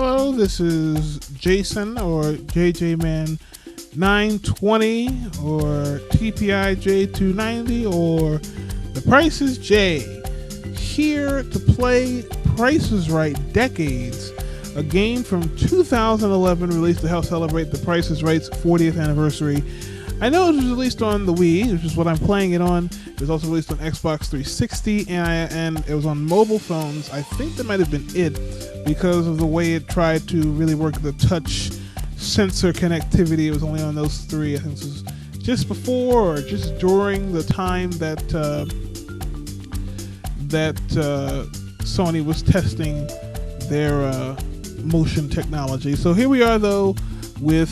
Hello, this is Jason or jjman920 or TPIR or The Price is J. Here to play Price is Right Decades, a game from 2011 released to help celebrate The Price is Right's 40th anniversary. I know it was released on the Wii, which is what I'm playing it on. It was also released on Xbox 360, and it was on mobile phones. I think that might have been it, because of the way it tried to really work the touch sensor connectivity. It was only on those three. I think this was just before or just during the time that Sony was testing their motion technology. So here we are, though, with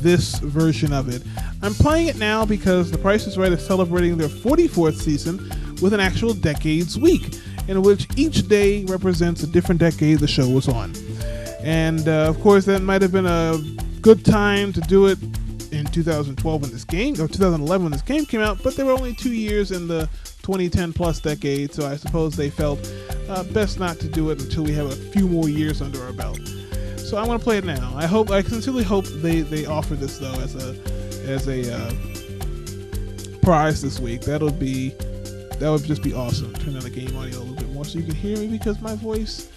this version of it. I'm playing it now because The Price is Right is celebrating their 44th season with an actual Decades week, in which each day represents a different decade the show was on. And of course, that might have been a good time to do it in 2012 when this game, or 2011 when this game came out, but there were only 2 years in the 2010 plus decade, so I suppose they felt best not to do it until we have a few more years under our belt. So I want to play it now. I sincerely hope they offer this, though, as a prize this week. That would just be awesome. Turn on the game audio a little bit more so you can hear me, because my voice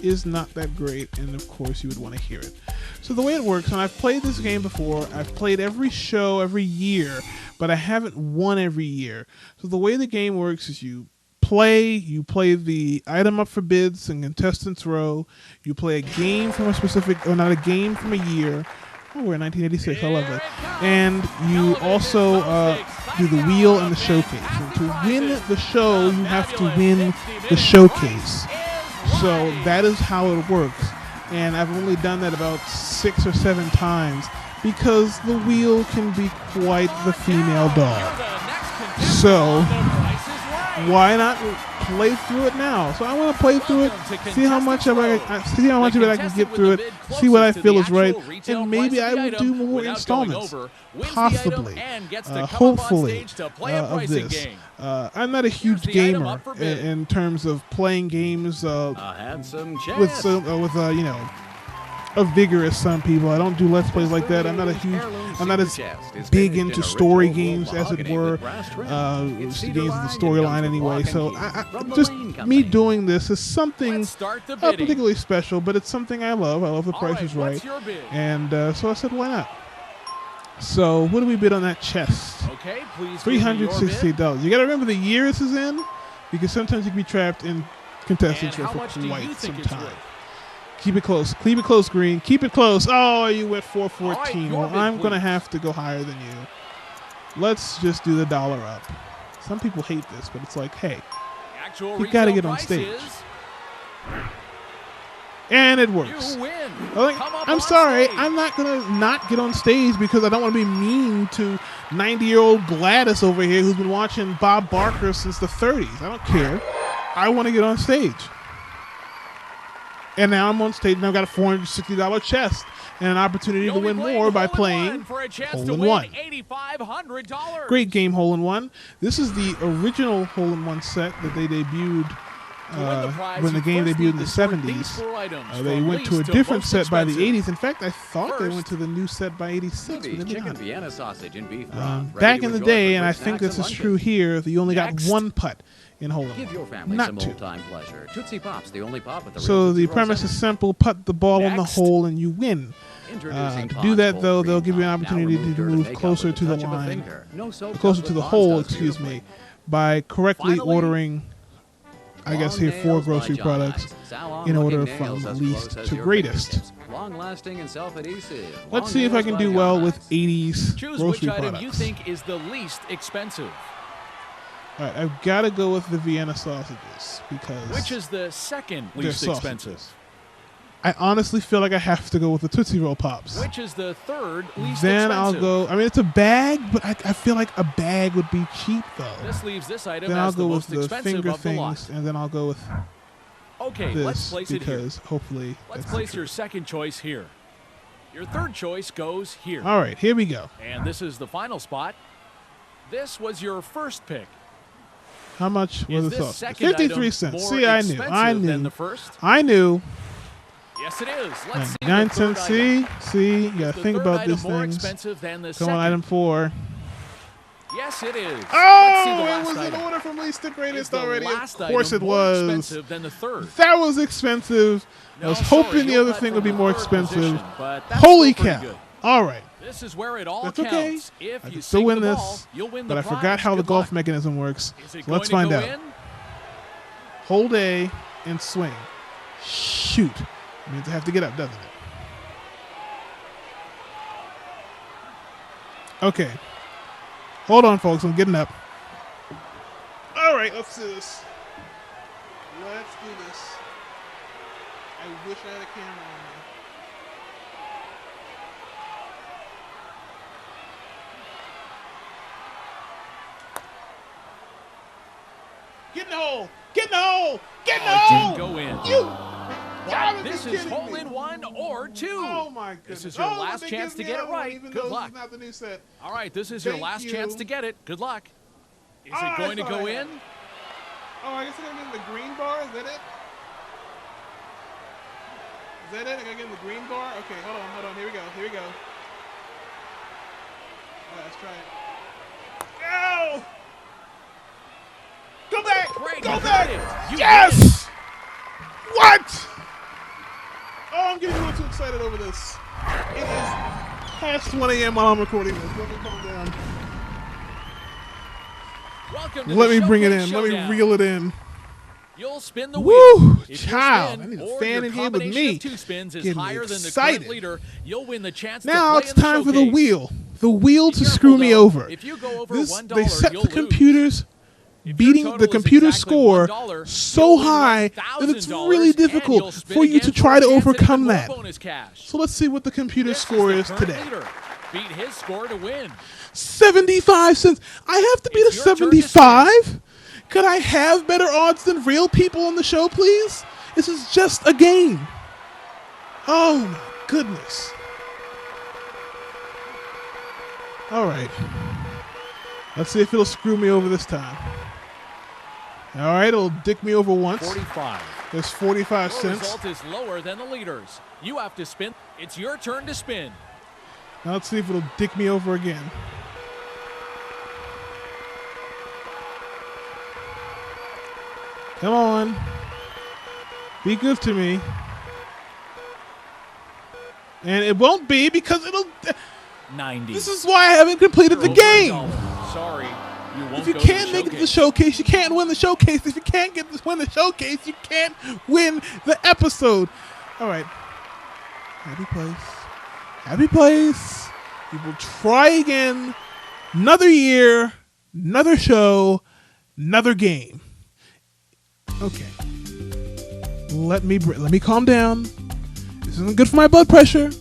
is not that great, and of course you would want to hear it. So the way it works, and I've played this game before, I've played every show every year, but I haven't won every year. So the way the game works is you play the item up for bids and contestants row. You play a game from a specific, or not a game from a year. Oh, we're in 1986, I love it. And you also do the wheel and the showcase. And to win the show, you have to win the showcase. So that is how it works. And I've only done that about 6 or 7 times, because the wheel can be quite the female dog. So why not play through it now? So I want to play through it, see how much of it I can get through it, see what I feel is right, and maybe I will do more installments, possibly, hopefully, of this. I'm not a huge gamer in terms of playing games with a vigor as some people. I don't do Let's Plays like that. I'm not as big into story games, as it were, games with the storyline anyway. So just me doing this is something particularly special, but it's something I love. I love The Price is Right. And so I said, why not? So what do we bid on that chest? Okay, please. $368. You got to remember the year this is in, because sometimes you can be trapped in contestants for quite some time. Keep it close. Keep it close, Green. Keep it close. Oh, you went 414. Well, I'm going to have to go higher than you. Let's just do the dollar up. Some people hate this, but it's like, hey, you got to get on stage. And it works. I'm sorry. I'm not going to not get on stage because I don't want to be mean to 90-year-old Gladys over here who's been watching Bob Barker since the 30s. I don't care. I want to get on stage. And now I'm on stage, and I've got a $460 chest and an opportunity to win more by playing Hole-in-One. Great game, Hole-in-One. This is the original Hole-in-One set that they debuted when the game debuted in the 70s. They went to a different set by the 80s. In fact, I thought they went to the new set by 86, but they did not. Back in the day, and I think this is true here, you only got one putt in Hole-in-One, not two. So the premise is simple: putt the ball in the hole and you win. To do that, though, they'll give you an opportunity to move closer to the line, closer to the hole, excuse me, by correctly ordering, I guess here, 4 grocery products in order from least to greatest. Let's see if I can do well with 80s grocery products. Which item you think is the least expensive? All right, I've got to go with the Vienna sausages, because which is the second least expensive? I honestly feel like I have to go with the Tootsie Roll Pops. Which is the third least then expensive? I'll go. I mean, it's a bag, but I feel like a bag would be cheap, though. This leaves this item then as I'll the go most with the expensive finger of the lot. things, and then I'll go with this, let's place it here. Because hopefully let's place your second choice here. Your third choice goes here. All right, here we go. And this is the final spot. This was your first pick. How much was the this sauce? second 53 item cents. more See, I knew. expensive than the first? I knew. Yes, it is. Let's see. 9 the third cents. item. See, you gotta Is the think third about item these more things. expensive than the Come second? on, item 4. Yes, it is. Let's see the Oh, it last was item. in order from least to Is greatest the already. last Of course item it more was. expensive than the third? That was expensive. I No, was sorry, hoping the you'll other cut thing would from be the more third expensive. position, but that's Holy still pretty cow. good. All right. This is where it all That's okay. counts. If I you can still sink win the this, ball, you'll win but the I prize. forgot how the Good golf luck. mechanism works. Is it So let's going find to out. go in? Hold A and swing. Shoot. Means I have to get up, doesn't it? Okay. Hold on, folks. I'm getting up. All right, let's do this. Let's do this. I wish I had a camera on me. Get in the hole! Get in the hole! Get in the Oh, it hole! didn't go in. You! gotta be This is kidding hole me. in 1 or 2. Oh my goodness! This is your but last they chance give to me get it another one, right. even Good though luck. This is not the new set. All right, this is your Thank last you. chance to get it. Good luck. Is Oh, it going to I go thought I in? had it. Oh, I guess I gotta get in the green bar. Is that it? Is that it? I gotta get in the green bar. Okay, hold on. Here we go. Here we go. All right, let's try it. Go! Go back! Great, Go you back! got it. You Yes! win. What? Oh, I'm getting a little too excited over this. It is past 1 a.m. while I'm recording this. Let me calm down. Welcome to Let the me bring it Showcase in. Let me Showdown. reel it in. You'll spin the Woo! wheel. If your Child, spin I need a or fan your in here with combination me. of 2 spins is Getting me higher than the excited. current leader, you'll win the chance Now to play it's in the time for the showcase. wheel. The wheel Be to careful, screw me though. over. If you go over This, $1, they set you'll the lose. computers If your beating total the is computer exactly score $1, so you'll win high that it's $1,000 really and you'll difficult spin for you again to try a to chance at overcome even more that. bonus cash. So let's see what the computer This score the is current today. leader. Beat his score to win. 75 cents. I have to beat a It's your turn to 75? Could I have better odds than real people on the show, please? This is just a game. Oh my goodness. All right. Let's see if it'll screw me over this time. All right, it'll dick me over once. 45. There's 45 Your cents. result is lower than the leaders. You have to spin. It's your turn to spin. Now let's see if it'll dick me over again. Come on. Be good to me. And it won't be because it'll... 90. This is why I haven't completed the Over game. $1. Sorry, you won't If you go can't to make it to the showcase. showcase, you can't win the showcase. If you can't win the showcase, you can't win the episode. All right. Happy place. Happy place. We will try again. Another year, another show, another game. Okay. Let me calm down. This isn't good for my blood pressure.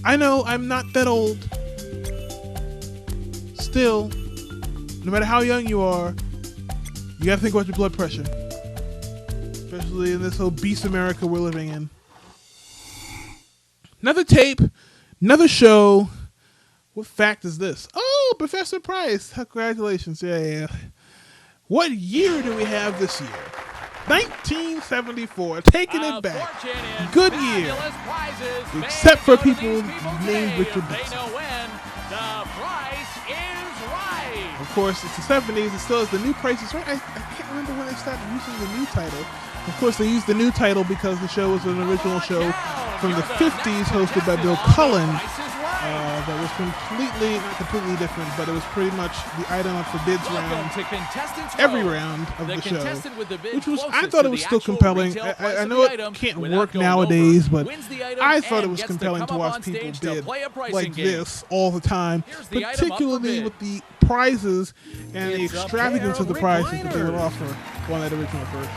I know I'm not that old. Still, no matter how young you are, you gotta think about your blood pressure. Especially in this obese America we're living in. Another tape, another show. What fact is this? Oh, Professor Price. Congratulations. Yeah. What year do we have this year? 1974. Taking it back. Good year. Except for people named Richard They Nixon. know when the price is right. Of course, it's the 70s. It still is the new Price is Right. I can't remember when they started using the new title. Of course, they used the new title because the show was an original show from the 50s hosted by Bill Cullen. That was not completely different, but it was pretty much the item up for bids round, every round of the show, which was, I thought it was still compelling. I know it can't work nowadays, but I thought it was compelling to watch people bid like this all the time, particularly with the prizes and the extravagance of the prizes that they would offer on that original version.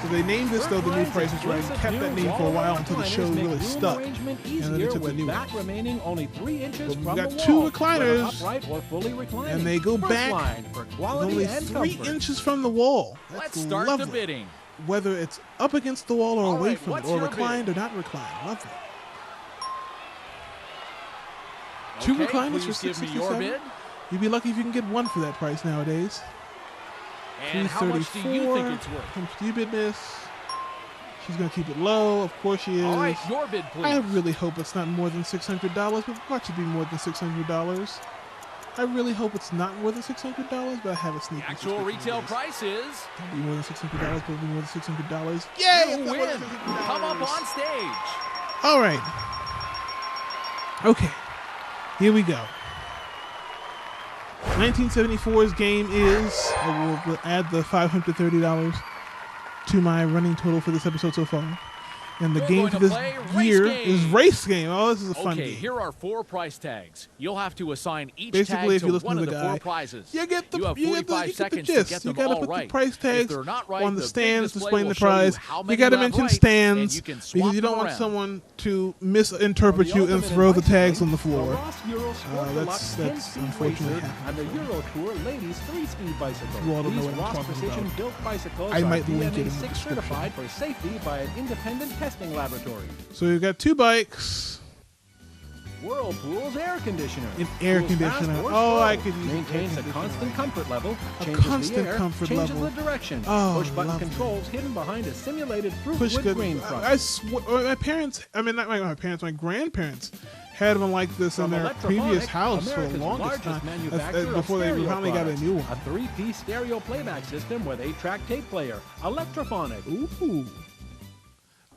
So they named this, though, the new Price is Right, and kept that name for a while until the show really stuck, and then they took the new one. We've got two recliners, and they go back only 3 inches from the wall. That's Let's start lovely. the bidding. Whether it's up against the wall or All away right, from it, what's or your reclined bid? or not reclined. Lovely. Two Okay, recliners for please give me your 667. bid. You'd be lucky if you can get one for that price nowadays. And how much do you think it's worth? How much do you bid, miss? She's going to keep it low. Of course she is. All right, your bid, please. I really hope it's not more than $600, but watch it be more than $600. I really hope it's not more than $600, but I have a sneaky The actual suspicion retail it is. price is. Don't be more than $600, but it'll be more than $600. Yay! You win. Come up on stage. All right. Okay. Here we go. 1974's game is, I will add the $530 to my running total for this episode so far. And the We're game going for to this play Race year Game. is Race Game. Oh, this is a fun Okay, game. here are 4 price tags. You'll have to assign each Basically, tag if you to listen one to of the the guy, 4 prizes. You get the, you have you get 45 the seconds gist. to get You them gotta all put right. the price If tags they're not right, on the big stands display displaying will the show prize. how You many got to you have mention right, stands and you can because swap you don't them want around. someone to misinterpret you and throw the tags on the floor. That's unfortunately and the happening. Euro Tour Ladies 3-speed bicycle. You all don't know These what I'm Ross talking Precision about. built bicycles I are might link it in the DMA6 description. certified for safety by an independent testing laboratory. So you've got 2 bikes. Whirlpool's air conditioner. An air Cools fast conditioner. or Oh, slow. I could use an air Maintains a conditioner. constant comfort level. A Changes constant the air, comfort changes level. the direction. Oh, Push button lovely. controls hidden behind a simulated fruit Push wood good. grain front. I swear, my parents. I mean, not my parents. My grandparents had one like this in From their Electrophonic, previous house for the America's longest largest time. manufacturer of Before they stereo finally got a products. new one. A 3-piece stereo playback system with 8-track tape player. Electrophonic. Ooh.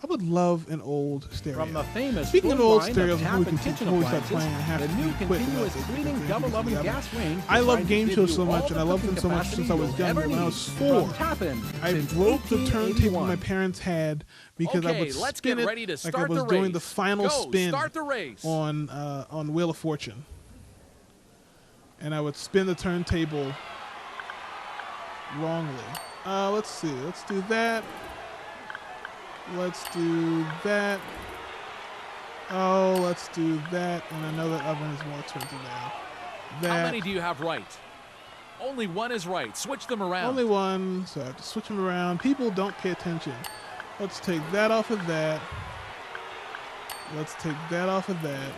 I would love an old stereo. From the famous Speaking of full old line stereos, of before tap we and continue, kitchen before we start appliances, playing, I have the to new be quick about continuous this cleaning because double it's oven the gas range. I love designed game to shows give so you much, all and the I loved them cooking so much capacity since I was you'll younger. ever When I need. was 4, From Tappan I since broke the turntable 1881. my parents had because I Okay, would let's spin get it ready to like I start was the doing the race. final Go, spin start the race. on Wheel of Fortune, and I would spin the turntable wrongly. Let's see. Let's do that. Let's do that. Oh, let's do that. And I know that oven is more expensive now. That. How many do you have right? Only one is right. Switch them around. Only one, so I have to switch them around. People don't pay attention. Let's take that off of that. Let's take that off of that.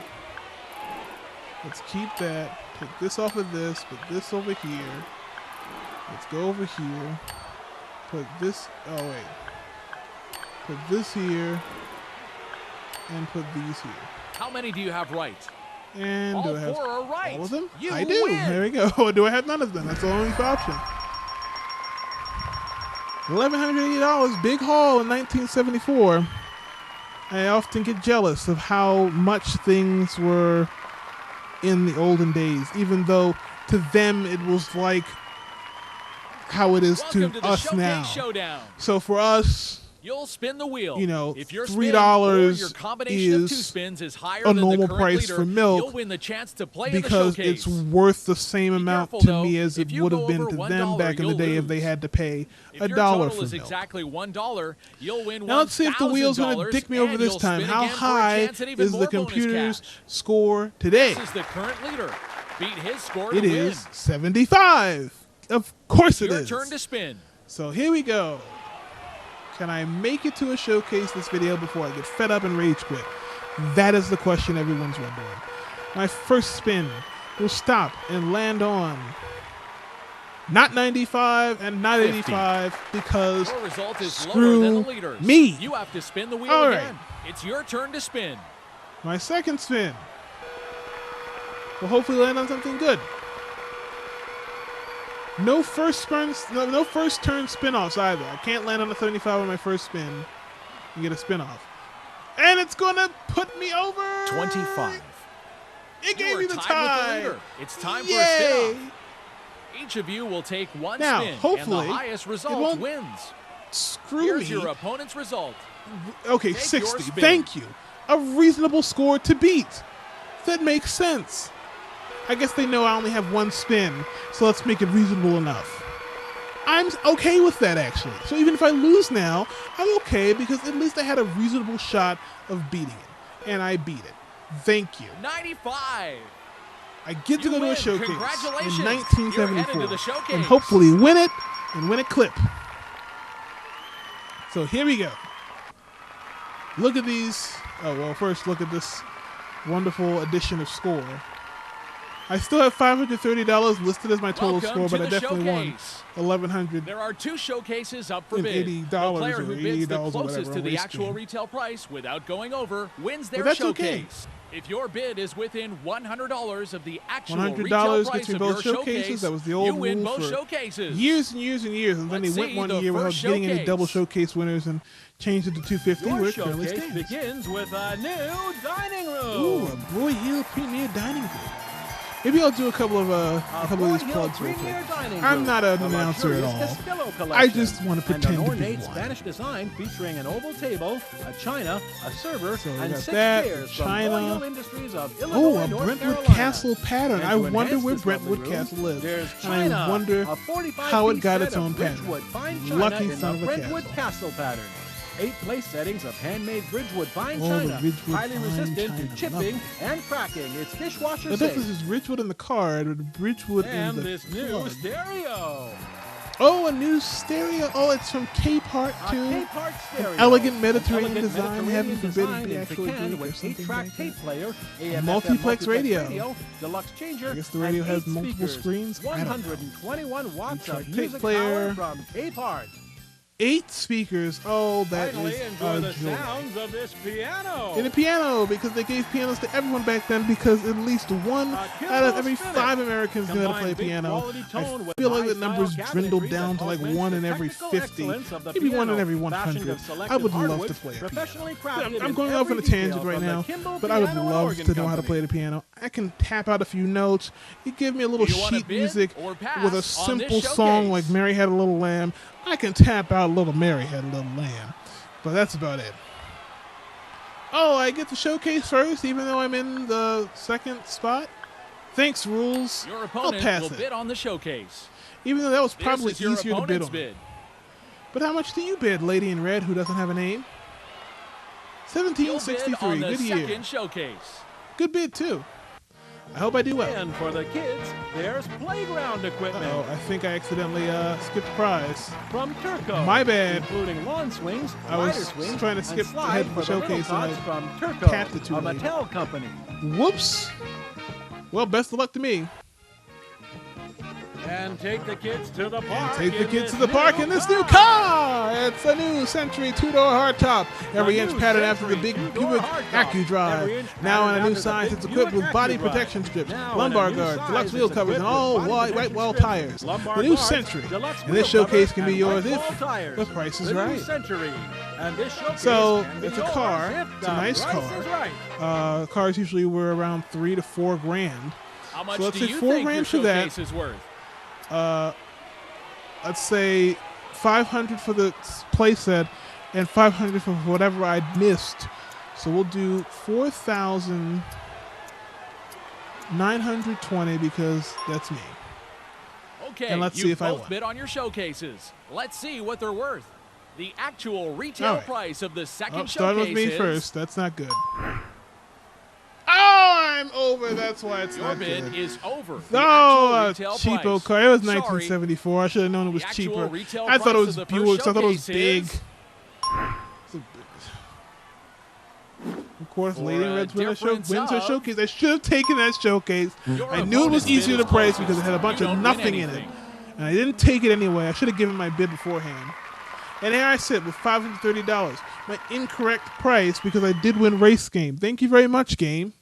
Let's keep that. Take this off of this. Put this over here. Let's go over here. Put this. Oh, wait. Put this here. And put these here. How many do you have right? And All do I have 4 are right. all of them? You I do. win. There we go. Or do I have none of them? That's the only option. $1,180, big haul in 1974. I often get jealous of how much things were in the olden days, even though to them it was like how it is Welcome to the us Showcase now. Showdown. So for us, You'll spin the wheel. you know, if your $3 spin or your combination of 2 is spins is higher a than normal the current price leader, for milk you'll win the chance to play in the because showcase. it's worth the same amount careful, to though. me as If it you would go have been over to $1, them back in the you'll day if they lose. had to pay If $1 your total for is milk. exactly $1, you'll win Now let's see if the wheel's going to $1,000 dick me over and this you'll time. spin How again for a high chance at even is the more bonus computer's cash. score today? This is the current leader. Beat his score to It win. is 75. Of course it Your is. turn to spin. So here we go. Can I make it to a showcase this video before I get fed up and rage quit? That is the question everyone's wondering. My first spin will stop and land on not 95 and not 50. 85 because Your result is screw lower than the leaders. me. You have to spin the wheel All right. again. It's your turn to spin. My second spin will hopefully land on something good. No first turn spin-offs either. I can't land on a 75 on my first spin and get a spin-off. And it's going to put me over. 25. It gave You me are the tied tie. with the leader. It's time for a Yay. spin-off. Each of you will take one Now, spin, hopefully, and the highest it result won't wins. Screw Here's me. your opponent's result. Okay, Take 60. your spin. Thank you. A reasonable score to beat. That makes sense. I guess they know I only have one spin, so let's make it reasonable enough. I'm okay with that, actually. So even if I lose now, I'm okay because at least I had a reasonable shot of beating it. And I beat it. Thank you. 95. I get to You go to a win. showcase Congratulations. in You're 1974 headed to the showcase. and hopefully win it and win a clip. So here we go. Look at these. Oh, well, first look at this wonderful addition of score. I still have $530 listed as my total Welcome score, to but I the definitely showcase. won $1,180 There are 2 showcases up for bid. $80 The player or who bids the $88 or closest whatever to on the race actual game. retail price without going over wins their that's okay. showcase. If your bid is within $100 of the actual $100 retail gets price me of both your showcases. showcase, That was the you old win rule both for showcases. years and years and years, and then Let's they went see one the year without first getting any showcase. double showcase winners and changed it to 250. Your Where it currently showcase stands. begins with a new dining room. Ooh, a Boy Hill Premier Dining Room. Maybe I'll do a couple of these plugs real quick. I'm not an announcer at all. I just want to pretend an to be ornate one. Spanish design featuring an oval table, a china, a server, So we and got 6 that, beers china. from Royal Industries of Oh, Illinois, a North Brentwood Carolina. Castle pattern. And I to wonder enhance where this lovely Brentwood room, Castle is. There's And china, I wonder a 45 how it piece got set its of own pattern. Bridgewood fine china Lucky in son the of a Brentwood Castle pattern. 8 place settings of handmade Bridgewood fine Oh, the china, Ridgewood highly fine resistant china. to Love chipping it. and cracking. It's dishwasher The safe. difference is Ridgewood in the card or the Bridgewood in And the this new plug. stereo. Oh, a new stereo. Oh, it's from K-Part A too. K-Part stereo. Elegant Mediterranean An elegant design. Mediterranean Heaven forbid it design be in actually pecan Greek or with something 8-track like tape that. player, AM/FM Multiplex radio. deluxe changer. I guess the radio and has 8 multiple speakers. screens. I don't know. 121 watts 8-track of tape music player. power from K-Part. 8 speakers. Oh, that Finally, is enjoy a the joy. sounds of this piano. And a piano, because they gave pianos to everyone back then, because at least one A out of every Kimball 5 Americans knew how to Combine play a big piano. quality tone I with feel like the high-style numbers dwindled cabinetry down that to like augments 1 in the every technical 50, excellence of the maybe 1 in piano. every Fashioned 100. of selected I would love hardwoods, to play a piano. professionally crafted I'm in going off on a every tangent detail right from the now, Kimball but I would Piano and love Organ to know how to Company. play the piano. I can tap out a few notes. You give me a little Do you wanna sheet bid music or pass with a on this simple song showcase? like Mary Had a Little Lamb. I can tap out a little Mary Had a Little Lamb. But that's about it. Oh, I get the showcase first, even though I'm in the second spot? Thanks, rules. Your I'll opponent pass will it. bid on the showcase. Even though that was This probably is your easier to bid opponent's on. bid. But how much do you bid, Lady in Red, who doesn't have a name? You'll bid on 1763. the Good year. second showcase. Good bid, too. I hope I do well. And for the kids, there's playground equipment Oh, I think I accidentally skipped the prize. from Turco. My bad. Including lawn swings, I was rider swings, trying to and skip slides ahead of the for little showcase and I tots from Turco, tapped it too a late. Mattel company. Whoops. Well, best of luck to me. And take the kids to the park. Take the in kids to this the park new in this new car. It's a new Century 2-door hardtop. Every inch new patterned after the Century big 2-door Buick hardtop. AccuDrive. Every inch Now in patterned a new after the size, big it's equipped with Buick body AccuDrive. protection strips, Now in lumbar a new guards, size, deluxe it's wheel covers, and equipped all with body white protection wall strips, tires. lumbar The new guards, Century. deluxe And this wheel showcase covers, can be and yours white if wall tires. the price is The new right. Century. And this showcase So, can be it's a yours car. if It's a the nice price car. is right. Cars usually were around $3 to $4 grand. How much So let's do say you $4 think your grand for that. showcase is worth? Let's say $500 for the playset and $500 for whatever I missed. So we'll do $4,920 because that's me. Okay, And let's you see if I both won. bid on your showcases. Let's see what they're worth. The actual retail All right. price of the second Oh, starting showcase with me is first. That's not good. Oh, I'm over. That's why it's your not bid good. is over. The Oh, actual a retail cheapo price. car. It was Sorry, 1974. I should have known it was The actual cheaper. retail I thought it price was of the first Buick. So I thought it was showcase big. is- Of course, For Lady in a Red's wins difference her of- showcase. I should have taken that showcase. Your I knew it was opponent's easier bid to is price closest. because it had a bunch You of don't win nothing in it. anything. And I didn't take it anyway. I should have given my bid beforehand. And here I sit with $530. My incorrect price because I did win race game. Thank you very much, game.